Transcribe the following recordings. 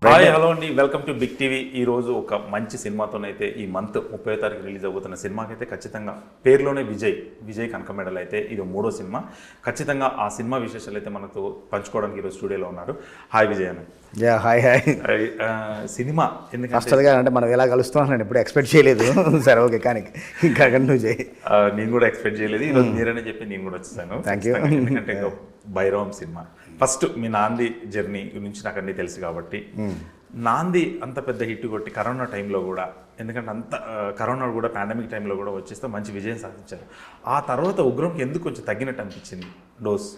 Hi hello అండి, welcome to big TV. ఈరోజు ఒక మంచి సినిమాతోనైతే ఈ మంత్ 30వ తారీఖు రిలీజ్ అవుతున్న సినిమాకైతే ఖచ్చితంగా పేరులోనే విజయ్ కనకమేడల్ అయితే ఇది 3వ సినిమా. ఖచ్చితంగా ఆ సినిమా విశేషాలు అయితే మనతో పంచుకోవడానికి ఈరోజు స్టూడియోలో ఉన్నారు. హాయ్ విజయ్ అన్న. హాయ్ సినిమా ఫస్ట్గా అంటే మనం ఎలా కలుస్తున్నాం నేను ఎప్పుడు ఎక్స్పెక్ట్ చేయలేదు. సరే ఓకే, కానీ ఇంకా కంటిన్యూ చేయి. నేను కూడా ఎక్స్పెక్ట్ చేయలేదు. ఈరోజు మీరనే చెప్పి నేను కూడా వచ్చేసాను. Thank you. ఎందుకంటే ఇంకా భైరవం సినిమా ఫస్ట్ మీ నాంది జర్నీ గురించి నాకు అన్నీ తెలుసు కాబట్టి, నాంది అంత పెద్ద హిట్ కొట్టి కరోనా టైంలో కూడా, ఎందుకంటే అంత కరోనా కూడా పాండమిక్ టైంలో కూడా వచ్చేస్తే మంచి విజయం సాధించారు. ఆ తర్వాత ఉగ్రంకి ఎందుకు కొంచెం తగ్గినట్టు అనిపించింది డోస్?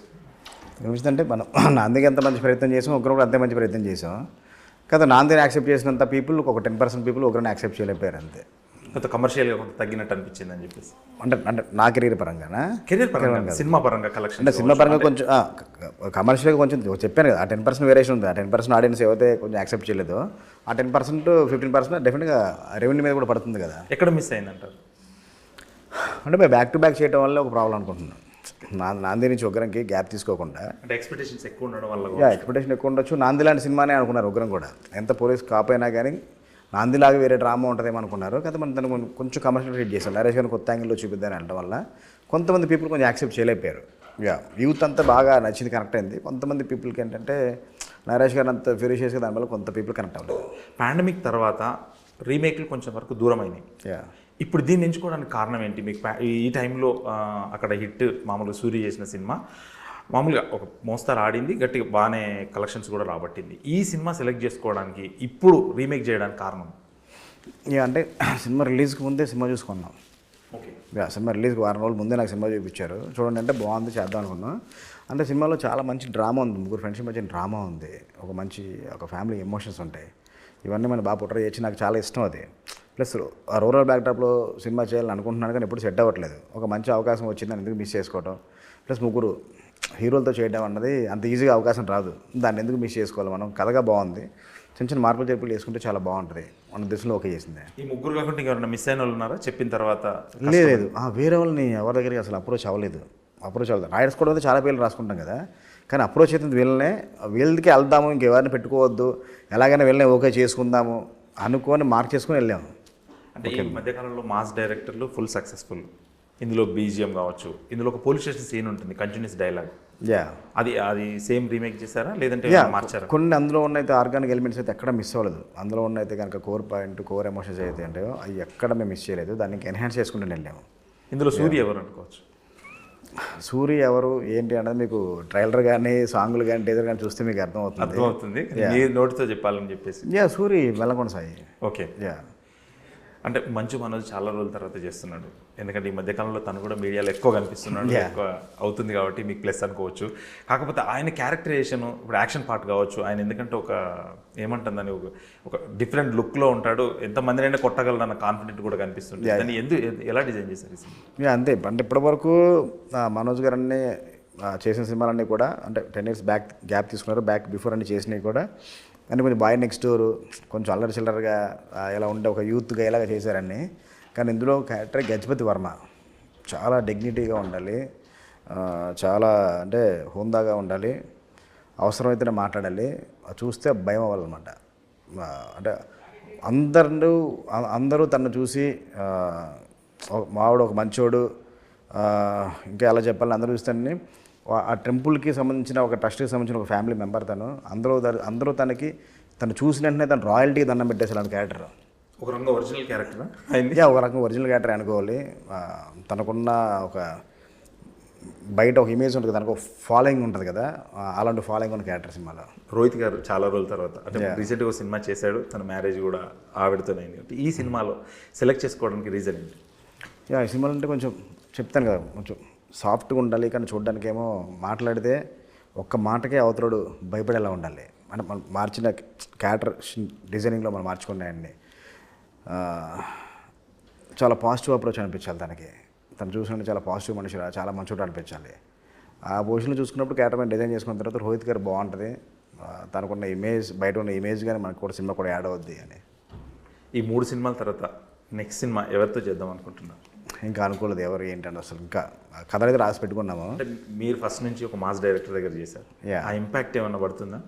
ఏమిటంటే మనం నాందికి ఎంత మంచి ప్రయత్నం చేసాం, ఉగ్రం కూడా అంతే మంచి ప్రయత్నం చేసాం కదా. నాందిని యాక్సెప్ట్ చేసినంత పీపుల్ ఒక 10% పీపుల్ ఉగ్రాన్ని యాక్సెప్ట్ చేయలేకపోయారు అంతే. కొంత కమర్షియల్గా కొంత తగ్గినట్టు అనిపించింది అని చెప్పేసి. అంటే నా కెరీర్ పరంగానా? కెరీర్ పరంగా, సినిమా పరంగా కలెక్షన్ అంటే సినిమా పరంగా కొంచెం కమర్షియల్గా కొంచెం చెప్పాను కదా, ఆ 10% వేరియేషన్ ఉంది. ఆ 10% ఆడియన్స్ ఏవైతే కొంచెం యాక్సెప్ట్ చేయలేదో ఆ 10% 15% డెఫినెట్గా రెవెన్యూ మీద కూడా పడుతుంది కదా. ఎక్కడ మిస్ అయిందంటారు? అంటే మేము బ్యాక్ టు బ్యాక్ చేయడం వల్ల ఒక ప్రాబ్లం అనుకుంటున్నాను. నాంది నుంచి ఉగ్రంకి గ్యాప్ తీసుకోకుండా, అంటే ఎక్స్పెక్టేషన్స్ ఎక్కువ ఉండడం వల్ల. ఎక్స్పెక్టేషన్ ఎక్కువ ఉండొచ్చు. నాంది లాంటి సినిమానే అనుకున్నారు ఉగ్రం కూడా. ఎంత పోలీస్ కాపోయినా కానీ నాందిలాగా వేరే డ్రామా ఉంటుందేమో అనుకున్నారు. కానీ మనం దాన్ని కొంచెం కమర్షియల్ హిట్ చేశాం. నరేష్ గారిని కొత్త యాంగిల్లో చూపిద్దాని అనడం వల్ల కొంతమంది పీపుల్ కొంచెం యాక్సెప్ట్ చేయలేకపోయారు. యూత్ అంతా బాగా నచ్చింది, కనెక్ట్ అయింది. కొంతమంది పీపుల్కి ఏంటంటే నరేష్ గారిని అంత ఫెరిషియస్గా దానివల్ల కొంత పీపుల్ కనెక్ట్ అవ్వలేదు. పాండమిక్ తర్వాత రీమేక్లు కొంచెం వరకు దూరం అయినాయి. ఇప్పుడు దీన్ని ఎంచుకోవడానికి కారణం ఏంటి? మీకు ఈ టైంలో అక్కడ హిట్ మామూలుగా సూర్య చేసిన సినిమా మామూలుగా ఒక మోస్తారు ఆడింది, గట్టిగా బాగానే కలెక్షన్స్ కూడా రాబట్టింది. ఈ సినిమా సెలెక్ట్ చేసుకోవడానికి ఇప్పుడు రీమేక్ చేయడానికి కారణం అంటే సినిమా రిలీజ్కి ముందే సినిమా చూసుకున్నాం. ఓకే, సినిమా రిలీజ్కి వారం రోజుల ముందే నాకు సినిమా చూపించారు. చూడండి అంటే బాగుంది, చేద్దాం అనుకున్నాం. అంటే సినిమాలో చాలా మంచి డ్రామా ఉంది, ముగ్గురు ఫ్రెండ్షిప్ మధ్య డ్రామా ఉంది, ఒక ఫ్యామిలీ ఎమోషన్స్ ఉంటాయి. ఇవన్నీ మనం బాగా పుట్ర చేసి నాకు చాలా ఇష్టం అది. ప్లస్ రూరల్ బ్యాక్డ్రాప్లో సినిమా చేయాలని అనుకుంటున్నాను, కానీ ఎప్పుడు సెట్ అవ్వట్లేదు. ఒక మంచి అవకాశం వచ్చిందని ఎందుకు మిస్ చేసుకోవడం, ప్లస్ ముగ్గురు హీరోలతో చేయడం అన్నది అంత ఈజీగా అవకాశం రాదు. దాన్ని ఎందుకు మిస్ చేసుకోవాలి మనం? కథగా బాగుంది, చిన్న చిన్న మార్పులు చేర్పులు చేసుకుంటే చాలా బాగుంటుంది. మన దృష్టిలో ఓకే చేసింది. ఈ ముగ్గురు కాకుండా ఎవరైనా మిస్ అయిన వాళ్ళు ఉన్నారా చెప్పిన తర్వాత? లేదు, వేరే వాళ్ళని ఎవరి దగ్గరికి అసలు అప్రోచ్ అవ్వలేదు. రైడర్స్ కూడా అయితే చాలా పేర్లు రాసుకుంటాం కదా, కానీ అప్రోచ్ అవుతుంది వీళ్ళకి వెళ్దాము, ఇంకెవరిని పెట్టుకోవద్దు, ఎలాగైనా వీళ్ళని ఓకే చేసుకుందాము అనుకొని మార్క్ చేసుకుని వెళ్ళాము. అంటే ఈ మధ్యకాలంలో మాస్ డైరెక్టర్లు ఫుల్ సక్సెస్ఫుల్. ఇందులో బీజిఎం కావచ్చు, ఇందులో ఒక పోలీస్ స్టేషన్ సీన్ ఉంటుంది, కంటిన్యూస్ డైలాగ్. అది సేమ్ రీమేక్ చేశారా లేదంటే మార్చారా? కొన్ని అందులో ఉన్నైతే ఆర్గానిక్ ఎలిమెంట్స్ అయితే ఎక్కడ మిస్ అవ్వలేదు. అందులో ఉన్నైతే కనుక కోర్ ఎమోషన్స్ అయితే ఉంటాయో అవి ఎక్కడ మేము మిస్ చేయలేదు. దానికి ఎన్హాన్స్ చేసుకుంటూ వెళ్ళాము. ఇందులో సూర్య ఎవరు అనుకోవచ్చు? సూర్య ఎవరు ఏంటి అనేది మీకు ట్రైలర్ కానీ సాంగులు కానీ టీజర్ కానీ చూస్తే మీకు అర్థమవుతుంది. నోటితో చెప్పాలని చెప్పేసి. సూర్య వెల్లకొండ సాయి. ఓకే, అంటే మంచు మనోజ్ చాలా రోజుల తర్వాత చేస్తున్నాడు. ఎందుకంటే ఈ మధ్యకాలంలో తను కూడా మీడియాలో ఎక్కువ కనిపిస్తున్నాడు, ఎక్కువ అవుతుంది కాబట్టి మీకు ప్లస్ అనుకోవచ్చు. కాకపోతే ఆయన క్యారెక్టరైజేషన్, ఇప్పుడు యాక్షన్ పార్ట్ కావచ్చు, ఆయన ఎందుకంటే ఏమంటుందని ఒక డిఫరెంట్ లుక్లో ఉంటాడు. ఎంతమందినైనా కొట్టగలరన్న కాన్ఫిడెంట్ కూడా కనిపిస్తుంది. దాన్ని ఎలా డిజైన్ చేశారు ఈ సినిమా? అంతే. అంటే ఇప్పటివరకు మనోజ్ గారు అన్నీ చేసిన సినిమాలన్నీ కూడా అంటే 10 years బ్యాక్ గ్యాప్ తీసుకున్నారు. బిఫోర్ అన్ని చేసినవి కూడా అంటే కొంచెం బాయ్ నెక్స్ట్ డోర్, కొంచెం అల్లరి చిల్లరగా ఇలా ఉండే ఒక యూత్గా ఇలాగ చేశారని. కానీ ఇందులో క్యారెక్టర్ గజపతి వర్మ చాలా డిగ్నిటీగా ఉండాలి, చాలా అంటే హోందాగా ఉండాలి, అవసరమైతేనే మాట్లాడాలి, చూస్తే భయం అవ్వాలన్నమాట. అంటే అందరూ తను చూసి మావాడు ఒక మంచోడు, ఇంకా ఎలా చెప్పాలని అందరూ చూస్తానని. ఆ టెంపుల్కి సంబంధించిన ఒక ట్రస్ట్కి సంబంధించిన ఒక ఫ్యామిలీ మెంబర్ తను. అందరూ తను చూసిన వెంటనే తను రాయల్టీకి దండం పెట్టేసాడు క్యారెక్టర్. ఒక రకంగా ఒరిజినల్ క్యారెక్టర్, ఒక రకంగా ఒరిజినల్ క్యారెక్టర్ అనుకోవాలి. తనకున్న ఒక బయట ఒక ఇమేజ్ ఉంటుంది, తనకు ఫాలోయింగ్ ఉంటుంది కదా, అలాంటి ఫాలోయింగ్ ఉన్న క్యారెక్టర్ సినిమాలో. రోహిత్ గారు చాలా రోజుల తర్వాత అంటే రీసెంట్గా సినిమా చేశాడు, తన మ్యారేజ్ కూడా ఆవిడతోనైంది. ఈ సినిమాలో సెలెక్ట్ చేసుకోవడానికి రీజన్ ఏంటి? ఈ సినిమాలు అంటే కొంచెం చెప్తాను కదా, కొంచెం సాఫ్ట్గా ఉండాలి, కానీ చూడడానికి ఏమో మాట్లాడితే ఒక్క మాటకే అవతరుడు భయపడేలా ఉండాలి. అంటే మనం మార్చిన క్యారెక్టర్ డిజైనింగ్లో మనం మార్చుకున్నాయండి. చాలా పాజిటివ్ అప్రోచ్ అనిపించాలి తను చూసినట్టు చాలా పాజిటివ్ మనిషి, చాలా మంచోడు అనిపించాలి. ఆ పొజిషన్లో చూసుకున్నప్పుడు క్యారెక్టర్ మీద డిజైన్ చేసుకున్న తర్వాత రోహిత్ గారు బాగుంటుంది, తనకున్న ఇమేజ్ బయట ఉన్న ఇమేజ్ కానీ మనకు కూడా సినిమా కూడా యాడ్ అవుద్ది అని. ఈ 3 సినిమాల తర్వాత నెక్స్ట్ సినిమా ఎవరితో చేద్దాం అనుకుంటున్నారు? ఇంకా అనుకోలేదు ఎవరు ఏంటంటే, అసలు ఇంకా కథ అయితే రాసి పెట్టుకున్నాము. అంటే మీరు ఫస్ట్ నుంచి ఒక మాస్ డైరెక్టర్ దగ్గర చేశారు, ఆ ఇంపాక్ట్ ఏమన్నా పడుతుందా?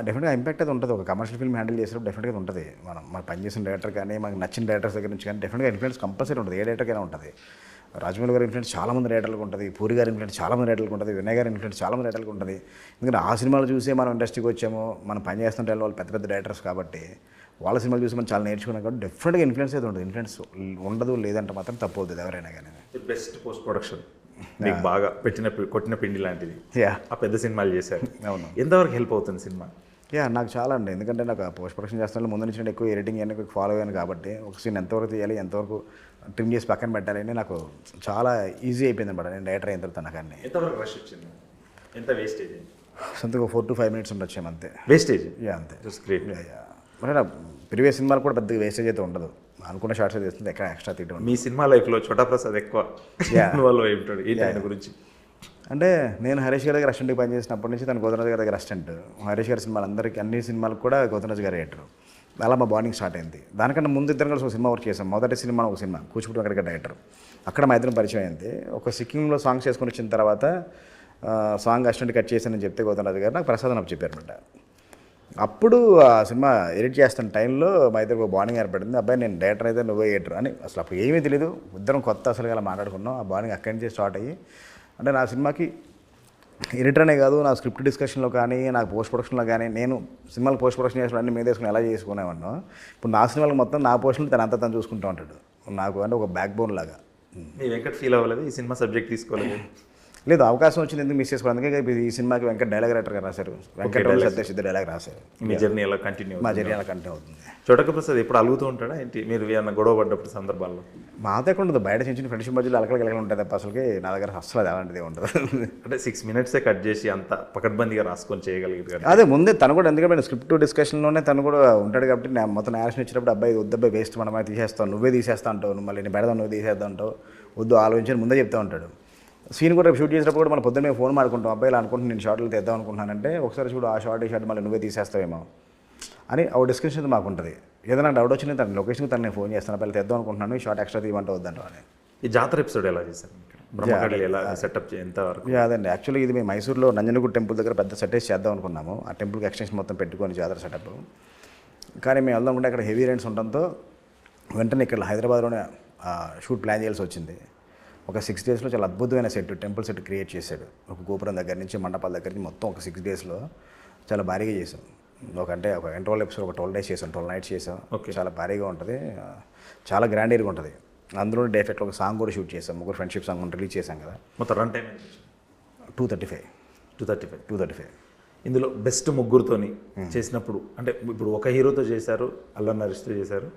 డెఫినెట్గా ఇంపాక్ట్ అయితే ఉంటుంది. ఒక కమర్షియల్ ఫిల్మ్ హ్యాండిల్ చేసినప్పుడు డెఫినెట్గా ఉంటుంది. మన పనిచేసిన డైరెక్టర్ కానీ మనకు నచ్చిన డైరెక్టర్స్ దగ్గర నుంచి కానీ డెఫినెట్గా ఇన్ఫ్లుయెన్స్ కంపల్సరీ ఉంటుంది. ఏ డైరెక్టర్కైనా ఉంటుంది. రాజమౌళి గారి ఇన్ఫ్లుయెన్స్ చాలామంది రైటర్లకు ఉంటుంది, పూరి గారి ఇన్ఫ్లుయెన్స్ చాలామంది రైటర్లకు ఉంటుంది, వినయ్ గారి ఇన్ఫ్లుయెన్స్ చాలామంది రైటర్లకు ఉంటుంది. ఎందుకంటే ఆ సినిమాలు చూసే మనం ఇండస్ట్రీకి వచ్చాము, మనం పని చేస్తుంటే వాళ్ళు పెద్ద పెద్ద డైరెక్టర్స్ కాబట్టి వాళ్ళ సినిమాలు చూసి మనం చాలా నేర్చుకున్నాం కాబట్టి డెఫినెట్గా ఇన్ఫ్లుయెన్స్ అయితే ఉంటుంది. ఇన్ఫ్లుయెన్స్ ఉండదు లేదంటే మాత్రం తప్పు అవుతుంది ఎవరైనా కానీ. బెస్ట్ పోస్ట్ ప్రొడక్షన్ మీకు బాగా కొట్టిన పిండి లాంటిది, ఆ పెద్ద సినిమాలు చేశారు. అవును. ఎంతవరకు హెల్ప్ అవుతుంది సినిమా? నాకు చాలా అండి. ఎందుకంటే నాకు పోస్ట్ ప్రొడక్షన్ చేస్తున్న ముందు నుంచి ఎక్కువ ఎడిటింగ్ అన్నీ ఫాలో అయ్యాను కాబట్టి ఒక సీన్ ఎంతవరకు తీయాలి, ఎంతవరకు ట్రిమ్ చేసి పక్కన పెట్టాలి అని నాకు చాలా ఈజీ అయిపోయింది అనమాట. నేను డైరెక్టర్ అయిన తర్వాత నాకు అన్నీ. ఎంతవరకు రష్ వచ్చింది, ఎంత వేస్టేజ్? సొంతగా 4 to 5 minutes ఉండొచ్చాము అంతే. వేస్టేజ్? అంతే. గ్రేట్. అంటే నా ప్రీవియస్ సినిమాలు కూడా పెద్దగా వేస్టేజ్ అయితే ఉండదు. అనుకున్న షార్ట్స్ అయితే వేస్తుంది, ఎక్కడ ఎక్స్ట్రా తీయడం. మీ సినిమా లైఫ్లో చోటా ప్రసాద్ ఎక్కువ ఇన్వాల్వ్ అయి ఉంటాడు, ఏంటి ఆయన గురించి? అంటే నేను హరీష్ గారి దగ్గర అసిస్టెంట్కి పనిచేసినప్పటి నుంచి తను గోతరాజు గారి దగ్గర అసిస్టెంట్. హరీష్ గారి సినిమాలు అందరికీ అన్ని సినిమాలకు కూడా గోతరాజు గారు డైరెక్టర్. అలా మా బాండింగ్ స్టార్ట్ అయింది. దానికన్నా ముందు ఇద్దరం కలిసి ఒక సినిమా వర్క్ చేసాం. మొదటి సినిమా ఒక సినిమా కూచిపూడి అక్కడికి డైరెక్టర్. అక్కడ మా ఇద్దరం పరిచయం అయింది. ఒక సిక్కింలో సాంగ్స్ చేసుకొని వచ్చిన తర్వాత సాంగ్ అసిస్టెంట్ కట్ చేశానని చెప్తే గోతరాజు గారు నాకు ప్రసాద్ అని చెప్పారనమాట. అప్పుడు ఆ సినిమా ఎడిట్ చేస్తున్న టైంలో మా ఇద్దరికి ఒక బాండింగ్ ఏర్పడింది. అబ్బాయి నేను డైరెక్టర్ అయితే నువ్వే ఎడిటర్ అని. అసలు అప్పుడు ఏమీ తెలియదు, ఇద్దరం కొత్త అసలు అలా మాట్లాడుకున్నాం. ఆ బాండింగ్ అక్కడి నుంచి స్టార్ట్ అయ్యి అంటే నా సినిమాకి ఎడిటర్ అనే కాదు, నా స్క్రిప్ట్ డిస్కషన్లో కానీ నాకు పోస్ట్ ప్రొడక్షన్లో కానీ నేను సినిమాలు పోస్ట్ ప్రొడక్షన్ చేసిన అన్ని మీద వేసుకుని ఎలా చేసుకునేవాడినో ఇప్పుడు నా సినిమాలకు మొత్తం నా పోస్టులు తను చూసుకుంటూ ఉంటాడు. నాకు అంటే ఒక బ్యాక్ బోన్ లాగా. మీ వెంకట్ ఫీల్ అవ్వలేదు ఈ సినిమా సబ్జెక్ట్ తీసుకోలేదు? లేదు, అవకాశం వచ్చింది ఎందుకు మిస్ చేసుకోవాలి. అందుకే ఈ సినిమాకి వెంకట్ డైలాగ్ రైటర్గా రాశారు, వెంకట్ సత్యేష్ ఇద్దరు డైలాగ్ రాశారు. మీ జర్నీ ఎలా కంటిన్యూ? మా జర్నీ ఎలా కంటిన్యూ అవుతుంది. చోటక ప్రసాద్ ఎప్పుడు అలుగుతూ ఉంటాడా ఏంటి మీరు ఏమన్నా గొడవ పడ్డప్పుడు సందర్భాల్లో? మాతో ఎక్కడ ఉండదు, బయట చిన్న ఫ్రెండ్షిప్ మధ్యలో అలకలకి ఉంటుంది తప్ప అసలుకి నా దగ్గర అసలు అది అలాంటిది ఉండదు. అంటే 6 minutes కట్ చేసి అంత పకడ్బందీగా రాసుకొని చేయగలిగారు. అదే ముందే తను కూడా, ఎందుకంటే స్క్రిప్ట్ డిస్కషన్లోనే తను కూడా ఉంటాడు కాబట్టి నేను మొత్తం నేషన్ ఇచ్చినప్పుడు అబ్బాయి వద్దబ్బాయి వేస్ట్ మనమే తీసేస్తావు, నువ్వే తీసేస్తా అంటావు, మళ్ళీ నేను పెడదాం నువ్వు తీసేద్దాం అంటావు, వద్దు ఆలోచించి ముందే చెప్తా ఉంటాడు. సీన్ కూడా షూట్ చేసినప్పుడు కూడా మన పొద్దున్న ఫోన్ మాడుకుంటాం, అబ్బాయిలు అనుకుంటున్నాను నేను షార్ట్లు తెద్దాం అనుకుంటున్నానంటే ఒకసారి చూడు ఆ షార్ట్ ఈ షార్ట్ మళ్ళీ నువ్వే తీసేస్తావేమో అని ఒక డిస్కషన్ మాకు ఉంటుంది. ఏదైనా డౌట్ వచ్చినా తన లొకేషన్కి తను నేను ఫోన్ చేస్తాను, అబ్బాయిలు తెద్దాం అనుకుంటున్నాను, ఈ షార్ట్ ఎక్స్ట్రా తీయమంటే వద్దంటావు అని. ఈ జాతర ఎపిసోడ్ ఎలా చేశారు? బ్రహ్మకళి ఎలా సెటప్ ఎంతవరకు? అదండి, యాక్చువల్లీ ఇది మేము మైసూర్లో నంజనగూడ టెంపుల్ దగ్గర పెద్ద సెటేజ్ చేద్దాం అనుకున్నాము. ఆ టెంపుల్కి ఎక్స్టెన్షన్ మొత్తం పెట్టుకొని జాతర సెటప్. కానీ మేము వెళ్దాం అంటే అక్కడ హెవీ రైన్స్ ఉండడంతో వెంటనే ఇక్కడ హైదరాబాద్లోనే షూట్ ప్లాన్ చేయాల్సి వచ్చింది. ఒక 6 daysలో చాలా అద్భుతమైన సెట్, టెంపుల్ సెట్ క్రియేట్ చేశాడు. ఒక గోపురం దగ్గర నుంచి మండపాల దగ్గర నుంచి మొత్తం ఒక 6 daysలో చాలా భారీగా చేసాం. ఒక ఇంటర్వల్ ఎపిసోడ్ ఒక 12 days చేసాం, 12 nights చేసాం. చాలా భారీగా ఉంటుంది, చాలా గ్రాండీగా ఉంటుంది. అందులో డే ఎఫెక్ట్లో ఒక సాంగ్ కూడా షూట్ చేసాం, ముగ్గురు ఫ్రెండ్షిప్ సాంగ్ రిలీజ్ చేసాం కదా. మొత్తం రన్ టైం 235. ఇందులో బెస్ట్ ముగ్గురుతోని చేసినప్పుడు అంటే ఇప్పుడు ఒక హీరోతో చేశారు, అల్లరి నరేష్తో చేశారు,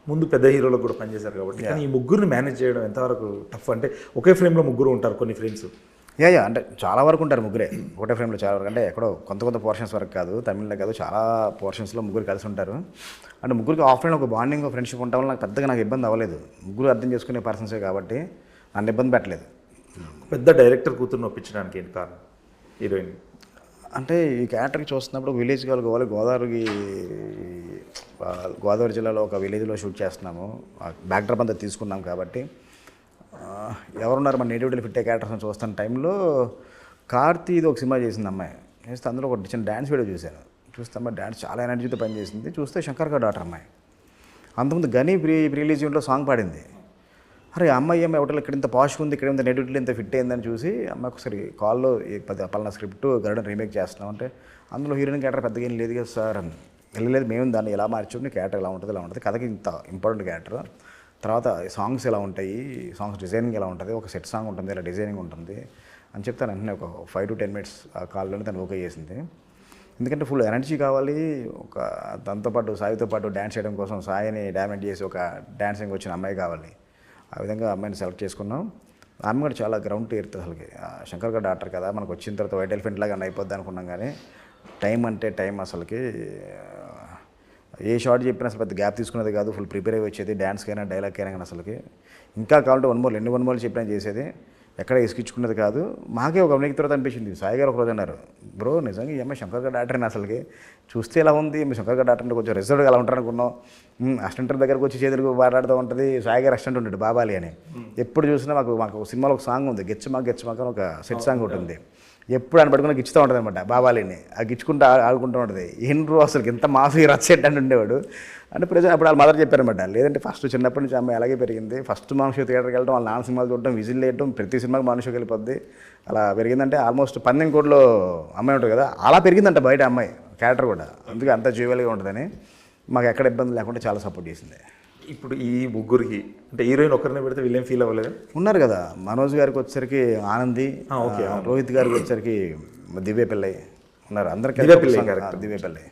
ముందు పెద్ద హీరోలకు కూడా పనిచేశారు కాబట్టి కానీ ఈ ముగ్గురిని మేనేజ్ చేయడం ఎంతవరకు టఫ్? అంటే ఒకే ఫ్రేమ్లో ముగ్గురు ఉంటారు కొన్ని ఫ్రేమ్స్. అంటే చాలా వరకు ఉంటారు ముగ్గురే ఒకటే ఫ్రేమ్లో, చాలా వరకు అంటే ఎక్కడో కొంత పోర్షన్స్ వరకు కాదు, తమిళ్లో కాదు, చాలా పోర్షన్స్లో ముగ్గురు కలిసి ఉంటారు. అంటే ముగ్గురికి ఆఫ్లైన్ ఒక బాండింగ్ ఫ్రెండ్షిప్ ఉండడం వల్ల నాకు ఇబ్బంది అవ్వలేదు. ముగ్గురు అర్థం చేసుకునే పర్సన్సే కాబట్టి నన్ను ఇబ్బంది పెట్టలేదు. పెద్ద డైరెక్టర్ కూతురుని ఒప్పించడానికి ఏంటి కారణం? హీరోయిన్ అంటే ఈ క్యారెక్టర్కి చూస్తున్నప్పుడు విలేజ్ కావాలి, గోదావరి జిల్లాలో ఒక విలేజ్లో షూట్ చేస్తున్నాము, బ్యాక్డ్రాప్ అంతా తీసుకున్నాం కాబట్టి ఎవరున్నారు మన నేటివిటీలో ఫిట్ అయ్యే క్యారెక్టర్స్ చూస్తున్న టైంలో కార్తీది ఒక సినిమా చేసింది అమ్మాయి చేస్తే అందులో ఒక చిన్న డ్యాన్స్ వీడియో చూశాను. చూస్తే అమ్మాయి డ్యాన్స్ చాలా ఎనర్జీతో పనిచేసింది. చూస్తే శంకర్ గారు డాటర్ అమ్మాయి అంతకుముందు గని రిలీజ్ ఈవెంట్లో సాంగ్ పాడింది. అరే అమ్మాయి ఒకటి ఇక్కడ ఇంత పాష్గా ఉంది, ఇక్కడ ఇంత నెటివిటీలో ఇంత ఫిట్ అయిందని చూసి అమ్మాయికి ఒకసారి కాల్లో పలానా స్క్రిప్ట్ గరుడన్ రీమేక్ చేస్తున్నాం అంటే అందులో హీరోయిన్ క్యారెక్టర్ పెద్దగా ఏం లేదు కదా సార్ అని. వెళ్ళలేదు, మేము దాన్ని ఎలా మార్చుకుని క్యారెక్టర్ ఎలా ఉంటుంది, కథకి ఇంత ఇంపార్టెంట్ క్యారెక్టర్, తర్వాత సాంగ్స్ ఎలా ఉంటాయి, సాంగ్స్ డిజైనింగ్ ఎలా ఉంటుంది, ఒక సెట్ సాంగ్ ఉంటుంది, ఇలా డిజైనింగ్ ఉంటుంది అని చెప్తాను. వెంటనే ఒక 5 to 10 minutes ఆ కాల్లోనే తను ఓకే చేసింది. ఎందుకంటే ఫుల్ ఎనర్జీ కావాలి, ఒక దాంతోపాటు సాయితో పాటు డ్యాన్స్ చేయడం కోసం సాయిని డామినేట్ చేసి ఒక డ్యాన్సింగ్ వచ్చిన అమ్మాయి కావాలి. ఆ విధంగా అమ్మాయిని సెలెక్ట్ చేసుకున్నాం. ఆమె కూడా చాలా గ్రౌండ్ తీరుతుంది అసలుకి. శంకర్ గారు డాక్టర్ కదా, మనకు వచ్చిన తర్వాత వైట్ ఎలిఫెంట్ లాగా అయిపోద్ది అనుకున్నాం, కానీ టైం అంటే టైం అసలుకి. ఏ షార్ట్ చెప్పినా అసలు పెద్ద గ్యాప్ తీసుకునేది కాదు, ఫుల్ ప్రిపేర్ అయ్యి వచ్చేది, డ్యాన్స్కైనా డైలాగ్కైనా కానీ అసలుకి. ఇంకా కావాలంటే 1 more చెప్పినా చేసేది, ఎక్కడ ఇసుకించుకునేది కాదు. మాకే ఒక అమ్మాయికి తర్వాత అనిపించింది. సాయి గారు ఒకరోజు అన్నారు, బ్రో నిజంగా ఈ అమ్మాయి శంకర్ గారు డాక్టర్ అని అసలుకి చూస్తే ఎలా ఉంది, మీ శంకర్ గారు డాక్టర్ అంటే కొంచెం రిజర్వ్గా ఎలా ఉంటారు అనుకున్నాం. అసిస్టెంట్ దగ్గరకు వచ్చి చేతులకు మాట్లాడుతూ ఉంటుంది. సాయి గారు అసిస్టెంట్ ఉంటాడు బాబాలి అని. ఎప్పుడు చూసినా మాకు సినిమాలో ఒక సాంగ్ ఉంది, గెచ్చమాక అని ఒక సెట్ సాంగ్ ఉంటుంది. ఎప్పుడు అని పట్టుకుని గిచ్చుతూ ఉంటుంది అనమాట బాబాలిని ఆ గిచ్చుకుంటూ ఆడుకుంటూ ఉంటుంది ఏంట్రో అసలు ఎంత మాఫీ రచ్చేట్ అని ఉండేవాడు అంటే ప్రజెంట్ అప్పుడు వాళ్ళ మదర్ చెప్పారనమాట లేదంటే ఫస్ట్ చిన్నప్పటి నుంచి అమ్మాయి అలాగే పెరిగింది ఫస్ట్ మనుషు థియేటర్కి వెళ్ళడం వాళ్ళ నాన్న సినిమాలు చూడడం విజిల్ వేయడం ప్రతి సినిమాకి మనుషుకి వెళ్ళిపోద్ది అలా పెరిగిందంటే ఆల్మోస్ట్ పందెంకోట్లో అమ్మాయి ఉంటుంది కదా అలా పెరిగిందంట బయట అమ్మాయి క్యారెక్టర్ కూడా అందుకే అంత జ్యువెల్గా ఉంటుందని మాకు ఎక్కడ ఇబ్బంది లేకుండా చాలా సపోర్ట్ చేసింది. ఇప్పుడు ఈ ముగ్గురికి అంటే హీరోయిన్ ఒకరిని పెడితే వీళ్ళేం ఫీల్ అవ్వలేదు? ఉన్నారు కదా మనోజ్ గారికి వచ్చేసరికి ఆనంది, రోహిత్ గారికి వచ్చేసరికి దివ్య పిల్లై ఉన్నారు అందరికీ దివ్య పిల్లై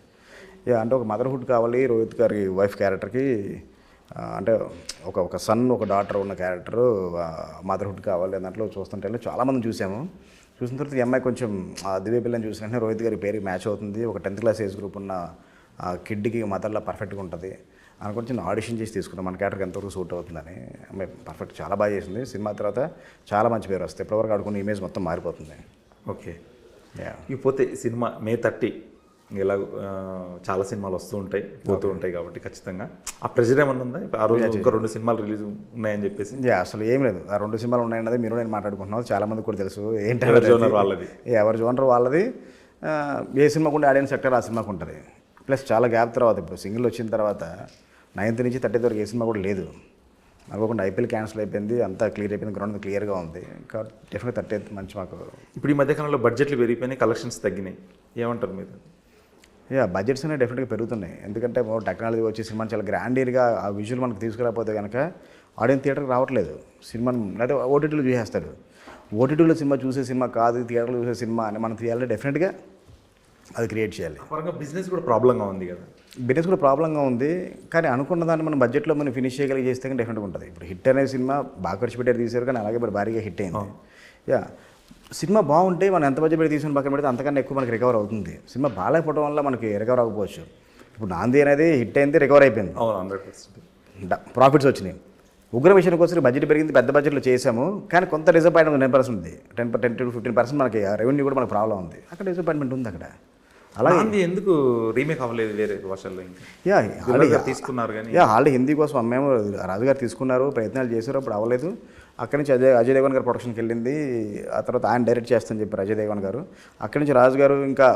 అంటే ఒక మదర్హుడ్ కావాలి రోహిత్ గారి వైఫ్ క్యారెక్టర్కి అంటే ఒక సన్ ఒక డాటర్ ఉన్న క్యారెక్టర్ మదర్హుడ్ కావాలి దాంట్లో చూస్తుంటే చాలామంది చూసాము. చూసిన తర్వాత ఈ అమ్మాయి కొంచెం దివ్య పిల్లని చూసిన వెంటనే రోహిత్ గారి పేరుకి మ్యాచ్ అవుతుంది ఒక 10th క్లాస్ ఏజ్ గ్రూప్ ఉన్న కిడ్కి మదర్లా పర్ఫెక్ట్గా ఉంటుంది అనుకొని చిన్న ఆడిషన్ చేసి తీసుకున్నాం మన క్యారెక్టర్కి ఎంతవరకు సూట్ అవుతుందని అమ్మాయి పర్ఫెక్ట్ చాలా బాగా చేసింది. సినిమా తర్వాత చాలా మంచి పేరు వస్తుంది ఇప్పటివరకు ఆడుకున్న ఇమేజ్ మొత్తం మారిపోతుంది. ఓకే ఇకపోతే సినిమా May 30 ఇలా చాలా సినిమాలు వస్తూ ఉంటాయి పోతూ ఉంటాయి కాబట్టి ఖచ్చితంగా ఆ ప్రెజర్ ఏమన్నా ఉందా ఆ రోజు ఇంకా 2 సినిమాలు రిలీజ్ ఉన్నాయని చెప్పేసి? అసలు ఏం లేదు ఆ 2 సినిమాలు ఉన్నాయన్నది మీరు నేను మాట్లాడుకుంటున్నాను చాలా మంది కూడా తెలుసు ఏంటి జోనర్ వాళ్ళది ఎవరి జోనర్ వాళ్ళది ఏ సినిమాకు ఉండే ఆడియన్స్ సెక్టర్ ఆ సినిమాకు ఉంటుంది. ప్లస్ చాలా గ్యాప్ తర్వాత ఇప్పుడు సింగిల్ వచ్చిన తర్వాత 9th నుంచి 30th వరకు ఏ సినిమా కూడా లేదు అనుకోకుండా ఐపీఎల్ క్యాన్సిల్ అయిపోయింది అంతా క్లియర్ అయిపోయింది గ్రౌండ్ క్లియర్గా ఉంది కాబట్టి డెఫినెట్గా 30th మంచి మాకు. ఇప్పుడు ఈ మధ్యకాలంలో బడ్జెట్లు పెరిగిపోయినాయి కలెక్షన్స్ తగ్గినాయి ఏమంటారు మీరు? బడ్జెట్స్ అనేవి డెఫినెట్గా పెరుగుతున్నాయి ఎందుకంటే టెక్నాలజీ వచ్చి సినిమాని చాలా గ్రాండీర్గా ఆ విజువల్ మనకు తీసుకురాకపోతే కనుక ఆడియన్స్ థియేటర్కి రావట్లేదు సినిమాని లేదా ఓటీటీలో చూసేస్తాడు. ఓటీటీలో సినిమా చూసే సినిమా కాదు థియేటర్లో చూసే సినిమా అని మనం తీయాలంటే డెఫినెట్గా అది క్రియేట్ చేయాలి. బిజినెస్ కూడా ప్రాబ్లంగా ఉంది కదా బిజినెస్ కూడా ప్రాబ్లంగా ఉంది కానీ అనుకున్న దాన్ని మనం బడ్జెట్లో మనం ఫినిష్ చేయగలిగి చేస్తే కానీ డెఫినెట్గా ఉంటుంది. ఇప్పుడు హిట్ అనే సినిమా బాగా ఖర్చు పెట్టారు తీసారు కానీ అలాగే మరి భారీగా హిట్ అయింది. సినిమా బాగుంటే మనం ఎంత బడ్జెట్ పెట్టి తీసుకుని పక్కన పెడితే అంతకన్నా ఎక్కువ మనకి రికవర్ అవుతుంది. సినిమా బాగాలేకపోవడం వల్ల మనకి రికవర్ అవ్వకపోవచ్చు. ఇప్పుడు నాంది అనేది హిట్ అయింది రికవర్ అయిపోయింది 100% ప్రాఫిట్స్ వచ్చినాయి. ఉగ్ర విషయానికి వచ్చి బడ్జెట్ పెరిగింది పెద్ద బడ్జెట్లో చేసాము కానీ కొంత డిసప్పాయింట్మెంట్ 10% ఉంది 10 to 15% మనకి రెవెన్యూ కూడా మనకు ప్రాబ్లం ఉంది అక్కడ డిసప్పాయింట్మెంట్ ఉంది అక్కడ. అలాగే ఎందుకు రీమేక్ అవ్వలేదు వేరే భాషల్లో? ఇంకా తీసుకున్నారు కానీ ఆల్రెడీ హిందీ కోసం అమ్మేమో రాజుగారు తీసుకున్నారు ప్రయత్నాలు చేశారు అప్పుడు అవ్వలేదు. అక్కడి నుంచి అజయ్ దేవగన్ గారు ప్రొడక్షన్కి వెళ్ళింది ఆ తర్వాత ఆయన డైరెక్ట్ చేస్తానని చెప్పారు అజయ్ దేవగన్ గారు. అక్కడి నుంచి రాజు గారు ఇంకా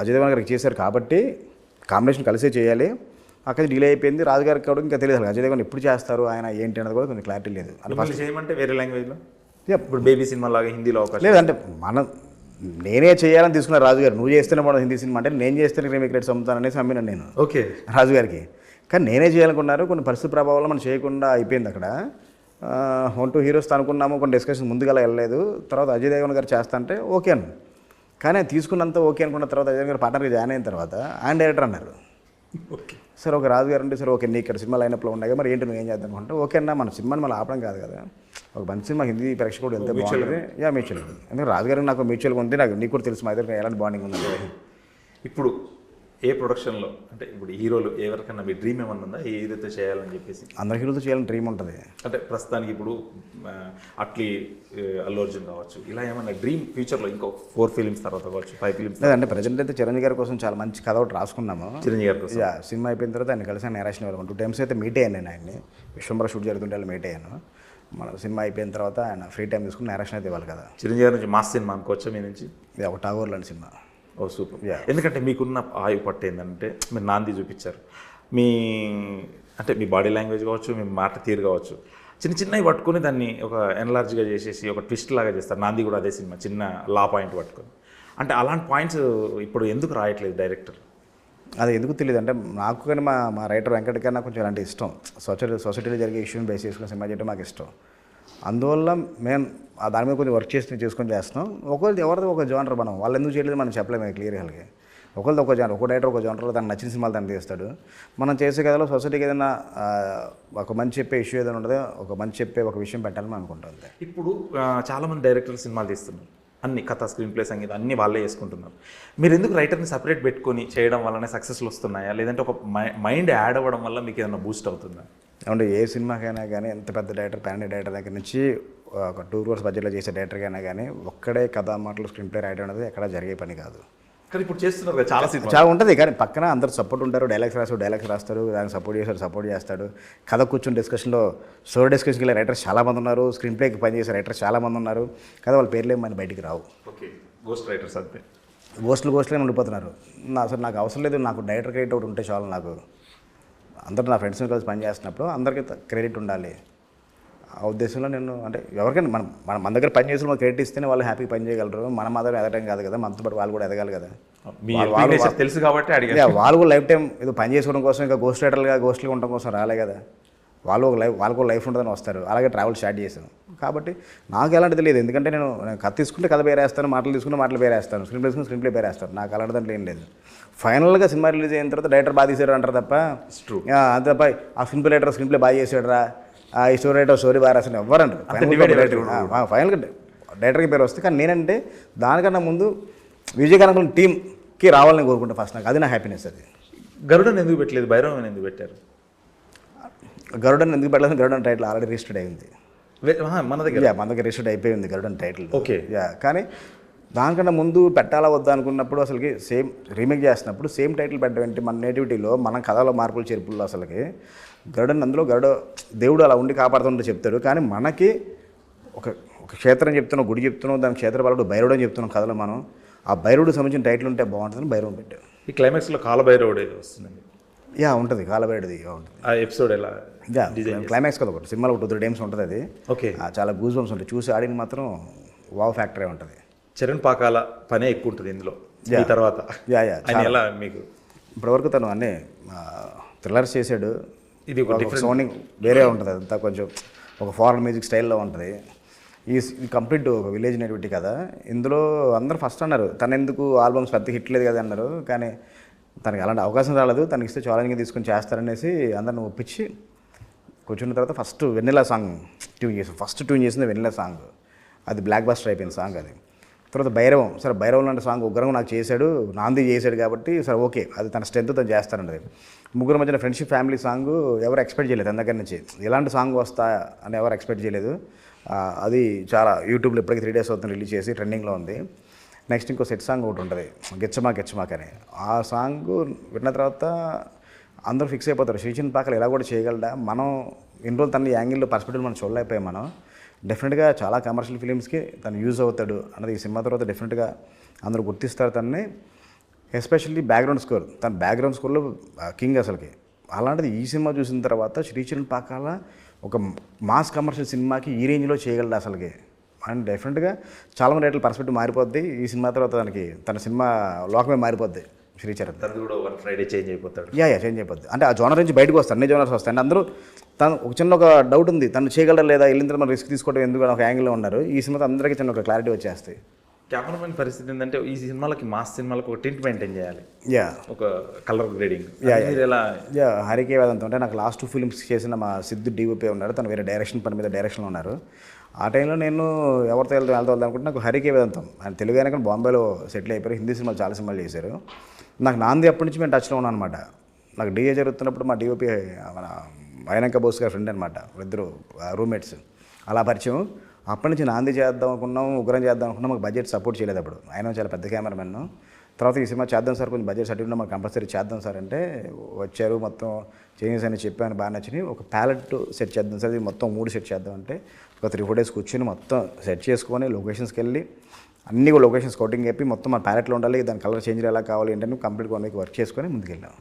అజయ్ దేవగన్ గారికి చేశారు కాబట్టి కాంబినేషన్ కలిసే చేయాలి అక్కడ డిలే అయిపోయింది. రాజుగారికి కూడా ఇంకా తెలియదు అజయ్ దేవగన్ ఎప్పుడు చేస్తారు ఆయన ఏంటి అనేది కూడా కొంచెం క్లారిటీ లేదు. ఫస్ట్ చేయమంటే వేరే లాంగ్వేజ్లో ఇప్పుడు బేబీ సినిమా లాగా హిందీలో అవకాశం లేదంటే నేనే చేయాలని తీసుకున్నారు రాజుగారు నువ్వు చేస్తేనే మనం హిందీ సినిమా అంటే నేను చేస్తేనే రీమేక్ రేట్స్ అమ్ముతాను అనేసి అమ్మినాను నేను ఓకే రాజుగారికి. కానీ నేనే చేయాలనుకున్నారు కొన్ని పరిస్థితి ప్రభావాల్లో మనం చేయకుండా అయిపోయింది అక్కడ. 1-2 హీరోస్ అనుకున్నాము కొన్ని డిస్కషన్ ముందుగా వెళ్ళలేదు. తర్వాత అజయ్ దేవగన్ గారు చేస్తా అంటే ఓకే అన్న కానీ తీసుకున్నంత ఓకే అనుకున్న తర్వాత అజయ్ గారు పార్ట్నర్గా జాయిన్ అయిన తర్వాత ఆయన డైరెక్టర్ అన్నారు ఓకే సార్ ఒక రాజుగారు అంటే సార్ ఓకే నీ ఇక్కడ సినిమా లైనప్లో ఉన్నాయి మరి ఏంటి నువ్వు ఏం చేద్దాం అనుకుంటే ఓకే అన్న మన సినిమాని మళ్ళీ ఆపడం కాదు కదా ఒక మంచి సినిమా హిందీ ప్రేక్షకుడు వెళ్తే బాగుంటుంది మ్యూచువల్ ఎందుకంటే రాజుగారికి నాకు మ్యూచువల్గా ఉంది నాకు నీకు కూడా తెలుసు మా దగ్గర ఎలాంటి బాండింగ్ ఉంది. ఇప్పుడు ఏ ప్రొడక్షన్లో అంటే ఇప్పుడు హీరోలు ఎవరికన్నా మీ డ్రీమ్ ఏమన్నా ఉందా ఏ హీరోతో చేయాలని చెప్పేసి? అందరి హీరోతో చేయాలని డ్రీమ్ ఉంటుంది అంటే ప్రస్తుతానికి ఇప్పుడు అట్లీ అల్లు అర్జున్ కావచ్చు ఇలా ఏమన్నా డ్రీమ్ ఫ్యూచర్లో ఇంకో 4 ఫిలిమ్స్ తర్వాత కావచ్చు 5 ఫిలిమ్స్ లేదంటే ప్రజెంట్ అయితే చిరంజీవి గారి కోసం చాలా మంచి కథ ఒకటి రాసుకున్నాము. చిరంజీవి గారి కోసం సినిమా అయిపోయిన తర్వాత ఆయన కలిసి నేరేషన్ వాళ్ళు 2 times అయితే మీట్ అయ్యాను నేను ఆయన్ని విశ్వంబర షూట్ జరుగుతుంటే మీట్ అయ్యాను. మన సినిమా అయిపోయిన తర్వాత ఆయన ఫ్రీ టైం తీసుకుని నేరేషన్ అయితే ఇవ్వాలి కదా. చిరంజీవి గారి నుంచి మాస్ సినిమా అనుకోవచ్చా మీ నుంచి? ఇది ఒక టాగోర్ లాంటి సినిమా. ఓ సూపర్. ఎందుకంటే మీకున్న ఆయు పట్టు ఏంటంటే మీరు నాంది చూపించారు మీ అంటే మీ బాడీ లాంగ్వేజ్ కావచ్చు మీ మాట తీరు కావచ్చు చిన్న చిన్నవి పట్టుకొని దాన్ని ఒక ఎన్లార్జ్గా చేసేసి ఒక ట్విస్ట్ లాగా చేస్తారు. నాంది కూడా అదే సినిమా చిన్న లా పాయింట్ పట్టుకొని అంటే అలాంటి పాయింట్స్ ఇప్పుడు ఎందుకు రాయట్లేదు డైరెక్టర్? అది ఎందుకు తెలియదు అంటే నాకు కానీ మా రైటర్ వెంకట కన్నా కొంచెం అలాంటి ఇష్టం సొసైటీలో జరిగే ఇష్యూని బేస్ చేసుకుని సినిమా చేయడం మాకు ఇష్టం. అందువల్ల మేము దాని మీద కొంచెం వర్క్ చేసుకొని చేస్తున్నాం. ఒకరిది ఎవరిది ఒక జోనర్ మనం వాళ్ళు ఎందుకు చేయలేదు మనం చెప్పలేము క్లియర్గా. ఒకరిది ఒక జోనర్ ఒక డైరెక్టర్ ఒక జోనర్లో తనకు నచ్చిన సినిమాలు తను తీస్తాడు. మనం చేసే కథలో సొసైటీకి ఏదైనా ఒక మంచి చెప్పే ఇష్యూ ఏదైనా ఉండదో ఒక మంచి చెప్పే ఒక విషయం పెట్టాలని అనుకుంటాం. ఇప్పుడు చాలామంది డైరెక్టర్లు సినిమాలు తీస్తున్నారు అన్ని కథ స్క్రీన్ ప్లే సంగీతం అన్నీ వాళ్ళే చేసుకుంటున్నారు. మీరు ఎందుకు రైటర్ని సపరేట్ పెట్టుకొని చేయడం వల్లనే సక్సెస్లు వస్తున్నాయా లేదంటే ఒక మైండ్ యాడ్ అవ్వడం వల్ల మీకు ఏదైనా బూస్ట్ అవుతుందా? అంటే ఏ సినిమాకైనా కానీ ఎంత పెద్ద డైరెక్టర్ ప్యాన్ డైరెక్టర్ దగ్గర నుంచి ఒక 2 crores బడ్జెట్లో చేసే డైరెక్టర్కైనా కానీ ఒక్కడే కథ మాటలు స్క్రీన్ ప్లే రాయడం అనేది ఎక్కడా జరిగే పని కాదు. కానీ ఇప్పుడు చేస్తున్నారు కదా చాలా ఉంటుంది కానీ పక్కన అందరు సపోర్ట్ ఉంటారు. డైలాగ్స్ రాస్తారు దానికి సపోర్ట్ చేస్తాడు. కథ కూర్చొని డిస్కషన్లో స్టోరీ డిస్కషన్కి వెళ్ళే రైటర్స్ చాలామంది ఉన్నారు. స్క్రీన్ ప్లేకి పనిచేసే రైటర్స్ చాలామంది ఉన్నారు కదా వాళ్ళ పేర్లు ఏమని బయటికి రావు. ఓకే గోస్ట్ రైటర్స్ అంతే. గోస్ట్లుగా ఉండిపోతున్నారు. అసలు నాకు అవసరం లేదు, నాకు డైరెక్టర్ క్రెడిట్ ఒకటి ఉంటే చాలు. నాకు అందరూ నా ఫ్రెండ్స్ని కలిసి పని చేస్తున్నప్పుడు అందరికీ క్రెడిట్ ఉండాలి ఆ ఉద్దేశంలో నేను, అంటే ఎవరికైనా మన దగ్గర పని చేసిన వాళ్ళు క్రెడిట్ ఇస్తేనే వాళ్ళు హ్యాపీగా పని చేయగలరు. మన మాత్రం ఎదగడం కాదు కదా, మనతో పాటు వాళ్ళు కూడా ఎదగాలి కదా. తెలుసు కాబట్టి అడిగారు. వాళ్ళు కూడా లైఫ్ టైం ఏదో పని చేసుకోవడం కోసం, ఇంకా గోస్ట్లుగా ఉండడం కోసం రాలే కదా. వాళ్ళకు లైఫ్ ఉంటుందని వస్తారు. అలాగే ట్రావెల్ స్టార్ట్ చేశాను. కాబట్టి నాకు అలాంటిది లేదు. ఎందుకంటే నేను కథ తీసుకుంటే కథ పేరేస్తాను, మాటలు తీసుకుంటే మాటలు పేరేస్తాను, స్క్రీన్ ప్లే పేరేస్తాను. నాకు అలాంటి దాంట్లో ఏం లేదు. ఫైనల్గా సినిమా రిలీజ్ అయిన తర్వాత డైరెక్టర్ బాగా తీసాడు అంటారు తప్ప, అంతే తప్ప ఆ స్క్రీన్ ప్లే బాగా చేసాడురా, ఈ స్టోరీ రైటర్ స్టోరీ బాగా రాసిన ఎవ్వరంటారు. ఫైనల్గా డైరెక్టర్కి పేరు వస్తుంది. కానీ నేనంటే దానికన్నా ముందు విజయకనకుల టీమ్కి రావాలని కోరుకుంటా ఫస్ట్. నాకు అది నా హ్యాపీనెస్. అది గరుడన్ ఎందుకు పెట్టలేదు, భైరవన్ ఎందుకు పెట్టారు? గరుడన్ ఎందుకు పెట్టలేదు? గరుడన్ టైటిల్ ఆల్రెడీ రిజిస్టర్డ్ అయింది మన దగ్గర రిజిస్టర్డ్ అయిపోయింది గరుడన్ టైటిల్. ఓకే. కానీ దానికన్నా ముందు పెట్టాలా వద్దా అనుకున్నప్పుడు అసలుకి సేమ్ రీమేక్ చేస్తున్నప్పుడు సేమ్ టైటిల్ పెట్టడం మన నేటివిటీలో, మన కథలో మార్పులు చేర్పుల్లో అసలుకి గరుడన్, అందులో దేవుడు అలా ఉండి కాపాడుతుంటే చెప్తాడు. కానీ మనకి ఒక క్షేత్రం చెప్తున్నాం, గుడి చెప్తున్నాం, దాని క్షేత్రపాలుడు భైరవుడు అని చెప్తున్నాం కథలో. మనం ఆ భైరవుడికి సంబంధించిన టైటిల్ ఉంటే బాగుంటుందని భైరవుడు పెట్టాడు. ఈ క్లైమాక్స్లో కాలభైరవుడు ఏదో వస్తుందండి. ఉంటుంది కాలభైరవుడిది ఉంటుంది. ఆ ఎపిసోడ్ ఎలా క్లైమాక్స్ కదా ఒకటి సినిమాలో 2-3 టైమ్స్ ఉంటుంది. అది ఓకే. చాలా గూస్ బంప్స్ ఉంటాయి. చూసి ఆడిన మాత్రం వావ్ ఫ్యాక్టరీ ఉంటుంది. చరణ్ పాకాల పనే ఎక్కువ ఉంటుంది ఇందులో. ఈ తర్వాత ఎలా మీకు ఇప్పటివరకు తను అన్నీ థ్రిల్లర్స్ చేశాడు. ఇది ఒక సౌండింగ్ వేరే ఉంటుంది. అదంతా కొంచెం ఒక ఫారెన్ మ్యూజిక్ స్టైల్లో ఉంటుంది. ఈ కంప్లీట్ ఒక విలేజ్ నేటివిటీ కదా. ఇందులో అందరూ ఫస్ట్ అన్నారు తను ఎందుకు ఆల్బమ్స్ పెద్ద హిట్ లేదు కదా అన్నారు. కానీ తనకి అలాంటి అవకాశం రాలేదు. తనకి ఇస్తే ఛాలెంజ్గా తీసుకొని చేస్తారనేసి అందరిని ఒప్పించి కూర్చున్న తర్వాత ఫస్ట్ వెన్నెలా సాంగ్ ట్యూన్ చేసాం. ఫస్ట్ ట్యూన్ చేసింది వెన్నెలా సాంగ్. అది బ్లాక్ బస్టర్ అయిపోయింది సాంగ్. అది తర్వాత భైరవం, సరే భైరవం లాంటి సాంగ్ ఉగ్రంగా నాకు చేశాడు, నాంది చేశాడు కాబట్టి సరే ఓకే, అది తన స్ట్రెంత్ తను చేస్తానండి. ముగ్గురు మధ్యన ఫ్రెండ్షిప్ ఫ్యామిలీ సాంగ్ ఎవరు ఎక్స్పెక్ట్ చేయలేదు. తన దగ్గర నుంచి ఇలాంటి సాంగ్ వస్తా అని ఎవరు ఎక్స్పెక్ట్ చేయలేదు. అది చాలా యూట్యూబ్లో ఇప్పటికీ 3 days అవుతుంది రిలీజ్ చేసి, ట్రెండింగ్లో ఉంది. నెక్స్ట్ ఇంకో సెట్ సాంగ్ ఒకటి ఉంటుంది, గిచ్చమాక్ అని. ఆ సాంగ్ విన్న తర్వాత అందరూ ఫిక్స్ అయిపోతారు, శ్రీచరణ్ పాకలు ఎలా కూడా చేయగలడా, మనం ఇన్ని రోజులు తన యాంగిల్లో పర్స్పెక్టివ్ మనం చూడలేకపోయాం. మనం డెఫినెట్గా చాలా కమర్షియల్ ఫిలిమ్స్కి తను యూజ్ అవుతాడు అన్నది ఈ సినిమా తర్వాత డెఫినెట్గా అందరూ గుర్తిస్తారు తనని. ఎస్పెషల్లీ బ్యాక్గ్రౌండ్ స్కోర్, తన బ్యాక్గ్రౌండ్ స్కోర్లో కింగ్ అసలుకి. అలాంటిది ఈ సినిమా చూసిన తర్వాత శ్రీచరణ్ పాకాల ఒక మాస్ కమర్షియల్ సినిమాకి ఈ రేంజ్లో చేయగలడు అసలుకి. అండ్ డెఫినెట్గా చాలామంది రైటర్ల పర్స్పెక్టివ్ మారిపోద్ది ఈ సినిమా తర్వాత. తన సినిమా లోకమే మారిపోద్ది. శ్రీచరణ్ కూడా వన్ ఫ్రైడే చేంజ్ అయిపోతాడు. చేంజ్ అయిపోద్ది. అంటే ఆ జోనర్ నుంచి బయటకు వస్తాడు, అన్ని జోనర్స్ వస్తాయి. అందరూ తను ఒక చిన్న ఒక డౌట్ ఉంది, తను చేయగలరా లేదా, వెళ్ళిన తర్వాత రిస్క్ తీసుకోవడం ఎందుకు ఒక యాంగిల్లో ఉన్నారు. ఈ సినిమాతో అందరికీ చిన్న ఒక క్లారిటీ వచ్చేస్తాయి. కెమెరామెన్ పరిస్థితి ఏంటంటే ఈ సినిమాలకి మాస్ సినిమాలకు ఒక టింట్ మెయింటైన్ చేయాలి, ఒక కలర్ గ్రేడింగ్. హరికే వేదంతం అంటే నాకు లాస్ట్ 2 ఫిల్మ్స్ చేసిన మా సిద్ధు డిఓపీ ఉన్నారు, తను వేరే డైరెక్షన్ పని మీద డైరెక్షన్లో ఉన్నారు. ఆ టైంలో నేను ఎవరితో వెళ్తాం అనుకుంటే నాకు హరికే వేదంతం ఆయన తెలుగు అయినా కానీ బాంబేలో సెటిల్ అయిపోయారు. హిందీ సినిమాలు చాలా సినిమాలు చేశారు. నాకు నాంది అప్పటి నుంచి మేము టచ్లో ఉన్నాను అనమాట. నాకు డిఏ జరుగుతున్నప్పుడు మా డిఓపీ మన వైనంక బోస్ గారి ఫ్రెండ్ అనమాట, ఇద్దరు రూమ్మేట్స్, అలా పరిచయం. అప్పటి నుంచి నాంది చేద్దాం అనుకున్నాం, ఉగ్రం చేద్దాం అనుకున్నాం. మాకు బడ్జెట్ సపోర్ట్ చేయలేదు అప్పుడు. ఆయన చాలా పెద్ద కెమెరామెన్. తర్వాత ఈ సినిమా చేద్దాం సార్, కొంచెం బడ్జెట్ సర్టిఫికేట్ మాకు కంపల్సరీ చేద్దాం సార్ అంటే వచ్చారు. మొత్తం చేంజెస్ అని చెప్పాను, బాగా నచ్చినాయి. ఒక ప్యాలెట్ సెట్ చేద్దాం సార్, ఇది మొత్తం 3 సెట్ చేద్దాం అంటే ఒక 3-4 days కూర్చొని మొత్తం సెట్ చేసుకొని లొకేషన్స్కి వెళ్ళి అన్నీ కూడా లొకేషన్ స్కౌటింగ్ చెప్పి మొత్తం మన ప్యాలెట్లో ఉండాలి, దాని కలర్ చేంజ్ ఎలా కావాలి ఏంటంటే కంప్లీట్ 1 week వర్క్ చేసుకొని ముందుకెళ్ళాం.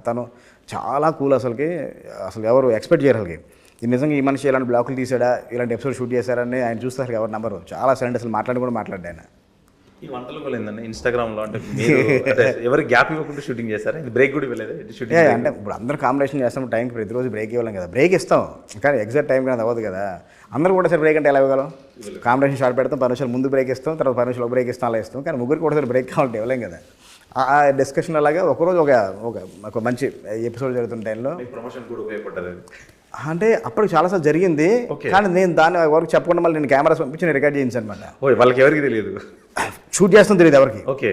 తను చాలా కూల్ అసలుకి. అసలు ఎవరు ఎక్స్పెక్ట్ చేయరు అసలుకి ఇది నిజంగా ఈ మనిషి ఇలాంటి బ్లాకులు తీసాడా, ఇలాంటి ఎపిసోడ్ షూట్ చేశారని ఆయన చూస్తారు ఎవరు నంబరు. చాలా సైలెంట్, అసలు మాట్లాడాడు ఆయన. ఈ వంటలు కూడా ఏంటంటే ఇన్స్టాగ్రామ్లో అంటే ఎవరు గ్యాప్ ఇవ్వకుండా షూటింగ్ చేస్తారా? ఇది బ్రేక్ కూడా ఇవ్వలేదు షూటింగ్ అంటే ఇప్పుడు అందరూ కాంబినేషన్ చేస్తాం, టైంకి ప్రతిరోజు బ్రేక్ ఇవ్వలేం కదా. బ్రేక్ ఇస్తాం కానీ ఎగ్జాక్ట్ టైం కానీ అవ్వదు కదా. అందరూ కూడా సరే బ్రేక్ అంటే ఎలా ఇవ్వగలం? కాంబినేషన్ షార్ట్ పెడతాం, 10 నిమిషాలు ముందు బ్రేక్ ఇస్తాం, తర్వాత 10 నిమిషాలు బ్రేక్ ఇస్తాం, అలా ఇస్తాం. కానీ ముగ్గురికి కూడా సరే బ్రేక్ కావాలంటే ఇవ్వలేం కదా. ఆ డిస్కషన్ అలాగా ఒకరోజు ఒక మంచి ఎపిసోడ్ జరుగుతున్న టైంలో ప్రమోషన్ కూడా ఉపయోగపడ్డది. అంటే అప్పటికి చాలాసార్లు జరిగింది. కానీ నేను దాన్ని వరకు చెప్పకుండా మళ్ళీ నేను కెమెరాస్ పంపించి నేను రికార్డ్ చేయించాను అనమాట. వాళ్ళకి ఎవరికి తెలియదు, షూట్ చేస్తాం తెలియదు ఎవరికి. ఓకే.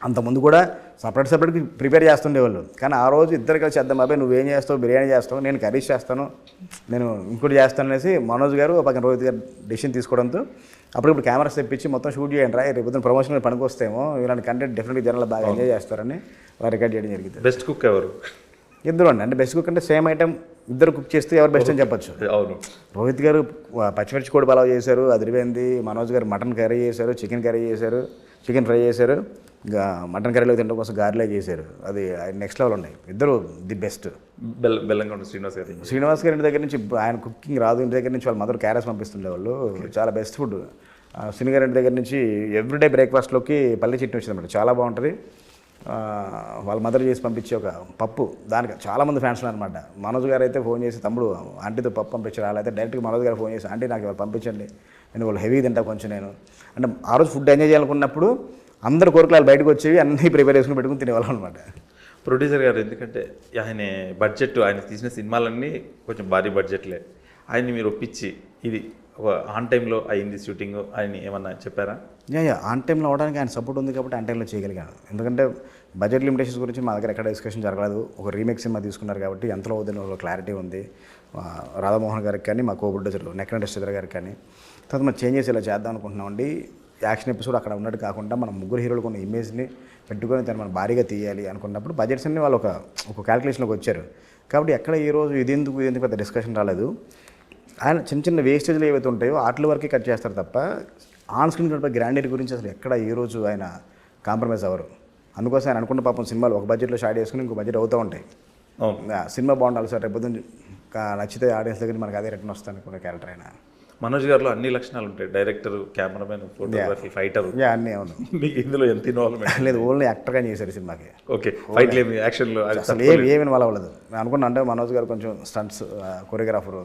అంతకుముందు కూడా సపరేట్గా ప్రిపేర్ చేస్తుండేవాళ్ళు. కానీ ఆ రోజు ఇద్దరు కలిసి చేద్దాం బాబాయ్, నువ్వేం చేస్తావు, బిర్యానీ చేస్తావు, నేను కర్రీస్ చేస్తాను, నేను ఇంకోటి చేస్తాను అనేసి మనోజ్ గారు పక్కన రోహిత్ గారు డెసిషన్ తీసుకోవడంతో అప్పుడు కెమెరాస్ తెప్పించి మొత్తం షూట్ చేయండి రా, రేపు ప్రమోషన్ పనికి వస్తేమో ఇలాంటి కంటెంట్ డెఫినెట్గా జనాలు బాగా ఎంజాయ్ చేస్తారని రికార్డ్ చేయడం జరిగింది. బెస్ట్ కుక్ ఎవరు? ఇద్దరు అండి. అంటే బెస్ట్ కుక్ అంటే సేమ్ ఐటమ్ ఇద్దరు కుక్ చేస్తే ఎవరు బెస్ట్ అని చెప్పొచ్చు. అవును. రోహిత్ గారు పచ్చిమిర్చి కోడి పలావ్ చేశారు, అదిరిపోయింది. మనోజ్ గారు మటన్ కర్రీ చేశారు, చికెన్ కర్రీ చేశారు, చికెన్ ఫ్రై చేశారు, మటన్ కర్రీలో తినడం కోసం గారెలే చేశారు. అది నెక్స్ట్ లెవెల్ ఉన్నాయి. ఇద్దరు ది బెస్ట్. బెల్లంకొండ శ్రీనివాస్ గారి ఇంటి దగ్గర నుంచి ఆయన కుకింగ్ రాదు, ఇంటి దగ్గర నుంచి వాళ్ళ మదర్ క్యారెస్ పంపిస్తుండే వాళ్ళు. చాలా బెస్ట్ ఫుడ్. శ్రీని గారి ఇంటి దగ్గర నుంచి ఎవ్రీడే బ్రేక్ఫాస్ట్లోకి పల్లి చట్నీ వచ్చింది అన్నమాట, చాలా బాగుంటుంది. వాళ్ళ మదర్ చేసి పంపించే ఒక పప్పు, దానికి చాలామంది ఫ్యాన్స్ అనమాట. మనోజ్ గారు అయితే ఫోన్ చేసి తమ్ముడు ఆంటీతో పప్పు పంపించారు, అలా అయితే డైరెక్ట్గా మనోజ్ గారు ఫోన్ చేసి ఆంటీ నాకు ఇవాళ పంపించండి, నేను వాళ్ళు హెవీ తింటా కొంచెం నేను అంటే ఆ రోజు ఫుడ్ ఎంజాయ్ చేయాలనుకున్నప్పుడు అందరు కోరికలు బయటకు వచ్చేవి, అన్నీ ప్రిపేర్ చేసుకుని పెట్టుకుని తినేవాళ్ళం అనమాట. ప్రొడ్యూసర్ గారు ఎందుకంటే ఆయన బడ్జెట్, ఆయన తీసిన సినిమాలన్నీ కొంచెం భారీ బడ్జెట్లే, ఆయన్ని మీరు ఒప్పించి ఇది ఒక ఆన్ టైంలో అయింది షూటింగ్ ఆయన ఏమన్నా చెప్పారా? యా ఆన్ టైంలో అవడానికి ఆయన సపోర్ట్ ఉంది కాబట్టి ఆన్ టైంలో చేయగలిగాను. ఎందుకంటే బడ్జెట్ లిమిటేషన్స్ గురించి మా దగ్గర ఎక్కడ డిస్కషన్ జరగలేదు. ఒక రీమేక్ సినిమా తీసుకున్నారు కాబట్టి ఎంతలో అవుతుందో క్లారిటీ ఉంది. రాధామోహన్ గారికి కానీ, మా కో ప్రొడ్యూసర్లు నెక్కన శ్రీధర్ గారికి కానీ, తర్వాత మనం చేంజెస్ ఇలా చేద్దాం అనుకుంటున్నామండి. యాక్షన్ ఎపిసోడ్ అక్కడ ఉన్నట్టు కాకుండా మనం ముగ్గురు హీరోలు కొన్ని ఇమేజ్ని పెట్టుకొని దాన్ని మనం భారీగా తీయాలి అనుకున్నప్పుడు బడ్జెట్స్ అన్ని వాళ్ళు ఒక క్యాలిక్యులేషన్లోకి వచ్చారు. కాబట్టి ఎక్కడ ఈ రోజు ఇది ఎందుకు పెద్ద డిస్కషన్ రాలేదు. ఆయన చిన్న చిన్న వేస్టేజ్లు ఏవైతే ఉంటాయో వాటి వరకే కట్ చేస్తారు తప్ప ఆన్ స్క్రీన్ గ్రాండరీ గురించి అసలు ఎక్కడ ఈ రోజు ఆయన కాంప్రమైజ్ అవ్వరు. అందుకోసం ఆయన అనుకున్న పాపం సినిమాలు ఒక బడ్జెట్లో షాట్ చేసుకుని ఇంకో బడ్జెట్ అవుతూ ఉంటాయి. సినిమా బాగుండాలి సార్, రేపు నచ్చితే ఆడియన్స్ దగ్గర మనకు అదే రిటర్న్ వస్తాను అనుకునే క్యారెక్టర్ ఆయన. మనోజ్ గారిలో అన్ని లక్షణాలు ఉంటాయి, డైరెక్టర్, కెమెరామెన్, ఫోటోగ్రఫీ, ఫైటర్. అన్నీ అవును. మీకు ఇందులో ఎంత ఇన్వాల్వ్మెంట్ లేదు, ఓన్లీ యాక్టర్గా చేశారు సినిమాకి. ఓకే, ఫైట్లు ఏమి, యాక్షన్లో అసలు ఏమి ఇన్వాల్వ్ అవ్వలేదు. నేను అనుకున్నా అంటే మనోజ్ గారు కొంచెం స్టంట్స్ కొరియోగ్రాఫరు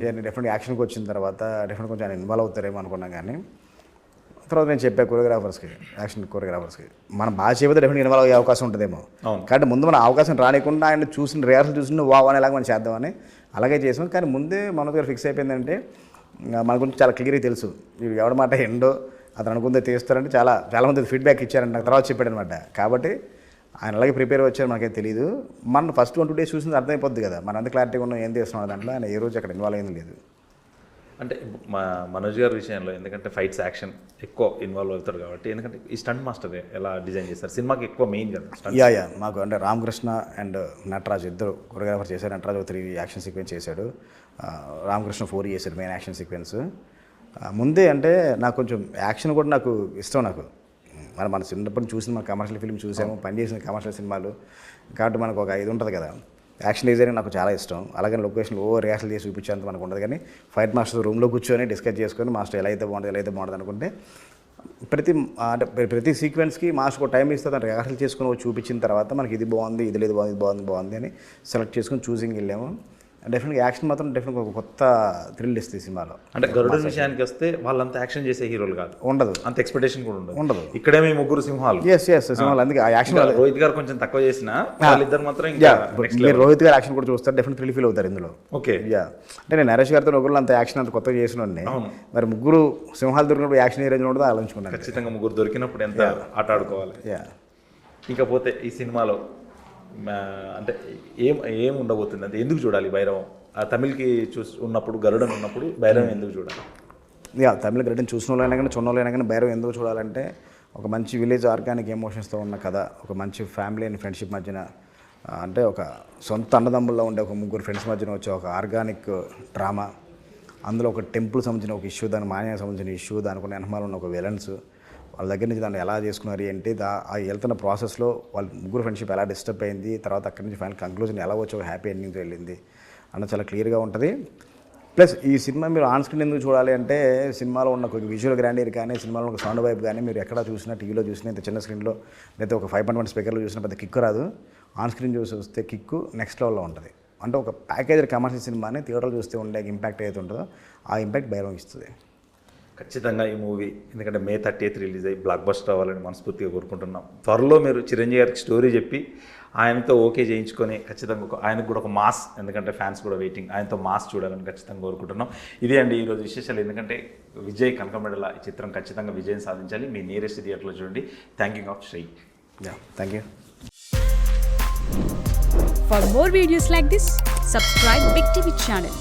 డెఫినెట్గా యాక్షన్కి వచ్చిన తర్వాత డెఫినెట్ కొంచెం ఆయన ఇన్వాల్వ్ అవుతారేమో అనుకున్నాం. కానీ తర్వాత నేను చెప్పా కొరియోగ్రాఫర్స్కి, యాక్షన్ కొరియోగ్రాఫర్స్కి మనం బాగా చెబితే డెఫినెట్ ఇన్వాల్వ్ అయ్యే అవకాశం ఉంటుందేమో. కాబట్టి ముందు మన అవకాశం రానికుండా ఆయన చూసిన రిహార్సల్ చూసిన వావ్ అనేలాగా మనం చేద్దామని అలాగే చేసాం. కానీ ముందే మనోజ్ గారు ఫిక్స్ అయిపోయిందంటే మన గురించి చాలా క్లియర్గా తెలుసు, ఇవి ఎవరి మాట ఎండో అతను అనుకుందే తీస్తారంటే చాలామంది ఫీడ్బ్యాక్ ఇచ్చారండి, నాకు తర్వాత చెప్పాడు అనమాట. కాబట్టి ఆయన అలాగే ప్రిపేర్ వచ్చారు, మనకైతే తెలియదు. మన ఫస్ట్ 1-2 డేస్ చూసింది అర్థమైపోద్ది కదా మనం అంత క్లారిటీగా ఉన్నాం ఏం చేస్తున్నాం దాంట్లో. ఆయన ఏ రోజు అక్కడ ఇన్వాల్వ్ అయింది లేదు. అంటే మా మనోజ్ గారి విషయంలో ఎందుకంటే ఫైట్స్, యాక్షన్ ఎక్కువ ఇన్వాల్వ్ అవుతారు కాబట్టి, ఎందుకంటే ఈ స్టంట్ మాస్టర్ ఎలా డిజైన్ చేస్తారు సినిమాకి ఎక్కువ మెయిన్ కదా. యా మాకు అంటే రామకృష్ణ అండ్ నటరాజ్ ఇద్దరు కొరియోగ్రాఫర్ చేశారు. నటరాజ్ 3 యాక్షన్ సీక్వెన్స్ చేశాడు, రామకృష్ణ 4 చేశాడు మెయిన్ యాక్షన్ సీక్వెన్స్. ముందే అంటే నాకు కొంచెం యాక్షన్ కూడా నాకు ఇష్టం. నాకు మన చిన్నప్పటి చూసిన మన కమర్షియల్ ఫిల్మ్ చూసాము, పనిచేసిన కమర్షియల్ సినిమాలు కాబట్టి మనకు ఒక ఇది ఉంటుంది కదా. యాక్షన్ డిజైనింగ్ నాకు చాలా ఇష్టం. అలాగే లొకేషన్లో రిహార్సల్ చేసి చూపించేంత మనకు ఉండదు. కానీ ఫైట్ మాస్టర్ రూమ్లో కూర్చొని డిస్కస్ చేసుకొని మాస్టర్ ఎలా అయితే బాగుంటుంది అనుకుంటే ప్రతి సీక్వెన్స్కి మాస్టర్ ఒక టైం ఇస్తే దాన్ని రిహార్సల్ చేసుకుని చూపించిన తర్వాత మనకి ఇది బాగుంది, ఇది లేదు, బాగుంది అని సెలెక్ట్ చేసుకుని చూసింగ్ వెళ్ళాము. డెఫినెట్గా యాక్షన్ మాత్రం డెఫినెట్గా ఒక కొత్త థ్రిల్ ఇస్తుంది సినిమాలో. అంటే గరుడన్ విషయానికి వస్తే వాళ్ళంతా యాక్షన్ చేసే హీరోలు కాదు, ఉండదు, అంత ఎక్స్పెక్టేషన్ కూడా ఉండదు. ఇక్కడే మీ ముగ్గురు సింహాలు. ఎస్ సింహాలు. అందుకే ఆ యాక్షన్ రోహిత్ గారు కొంచెం తక్కువ చేసిన వాళ్ళిద్దరు మాత్రం మీరు రోహిత్ గారు యాక్షన్ కూడా చూస్తారు, డెఫినెట్ థ్రిల్ ఫీల్ అవుతారు ఇందులో. ఓకే అంటే నేను నరేష్ గారితో ఒకళ్ళు అంత యాక్షన్ అంత కొత్తగా చేసిన మరి ముగ్గురు సింహాలు దొరికినప్పుడు యాక్షన్ ఏ రేంజ్ ఉండదో ఆలోచించుకున్నాను. ఖచ్చితంగా ముగ్గురు దొరికినప్పుడు ఎంత ఆట ఆడుకోవాలి. ఇకపోతే ఈ సినిమాలో అంటే ఏం ఉండబోతుంది, అంటే ఎందుకు చూడాలి భైరవం? తమిళ్కి ఉన్నప్పుడు గరుడన్ ఉన్నప్పుడు భైరవం ఎందుకు చూడాలి? తమిళ గరుడన్ చూసిన వాళ్ళైనా కానీ చున్న వాళ్ళైనా కానీ భైరవం ఎందుకు చూడాలంటే ఒక మంచి విలేజ్ ఆర్గానిక్ ఎమోషన్స్తో ఉన్న కథ, ఒక మంచి ఫ్యామిలీ అండ్ ఫ్రెండ్షిప్ మధ్యన, అంటే ఒక సొంత అన్నదమ్ముల్లో ఉండే ఒక ముగ్గురు ఫ్రెండ్స్ మధ్యన వచ్చే ఒక ఆర్గానిక్ డ్రామా. అందులో ఒక టెంపుల్ సంబంధించిన ఒక ఇష్యూ, దాని మాన్యానికి సంబంధించిన ఇష్యూ, దానికి వెనకమాల ఉన్న ఒక విలన్స్, వాళ్ళ దగ్గర నుంచి దాన్ని ఎలా చేసుకున్నారు ఏంటి, ఆ వెళ్తున్న ప్రాసెస్లో వాళ్ళ ముగ్గురు ఫ్రెండ్షిప్ ఎలా డిస్టర్బ్ అయింది, తర్వాత అక్కడి నుంచి ఫైనల్ కంక్లూజన్ ఎలా వచ్చి ఒక హ్యాపీ ఎండింగ్తో వెళ్ళింది అన్న చాలా క్లియర్గా ఉంటుంది. ప్లస్ ఈ సినిమా మీరు ఆన్ స్క్రీన్ ఎందుకు చూడాలి అంటే సినిమాలో ఉన్న ఒక విజువల్ గ్రాండీర్ కానీ, సినిమాలో ఒక సౌండ్ వైపు కానీ మీరు ఎక్కడ చూసినా, టీవీలో చూసినా, ఇంత చిన్న స్క్రీన్లో లేదా ఒక 5.1 స్పీకర్లో చూసినా పెద్ద కిక్ రాదు. ఆన్ స్క్రీన్ చూసి వస్తే కిక్కు నెక్స్ట్ లెవెల్లో ఉంటుంది. అంటే ఒక ప్యాకేజ్ కమర్షియల్ సినిమాని థియేటర్లో చూస్తే ఉండే ఇంపాక్ట్ ఏదైతే ఉంటుందో ఆ ఇంపాక్ట్ భైరవం ఇస్తుంది. ఖచ్చితంగా ఈ మూవీ ఎందుకంటే May 30th రిలీజ్ అయ్యి బ్లాక్ బస్టర్ అవ్వాలని మనస్ఫూర్తిగా కోరుకుంటున్నాం. త్వరలో మీరు చిరంజీవి గారికి స్టోరీ చెప్పి ఆయనతో ఓకే చేయించుకొని ఖచ్చితంగా ఆయనకు కూడా ఒక మాస్, ఎందుకంటే ఫ్యాన్స్ కూడా వెయిటింగ్, ఆయనతో మాస్ చూడాలని ఖచ్చితంగా కోరుకుంటున్నాం. ఇదే అండి ఈరోజు విశేషాలు. ఎందుకంటే విజయ్ కనకమెడల ఈ చిత్రం ఖచ్చితంగా విజయం సాధించాలి. మీ నియరెస్ట్ థియేటర్లో చూడండి. థ్యాంక్ ఆఫ్ శ్రీ. Thank you. For more videos like this, subscribe Big TV channel.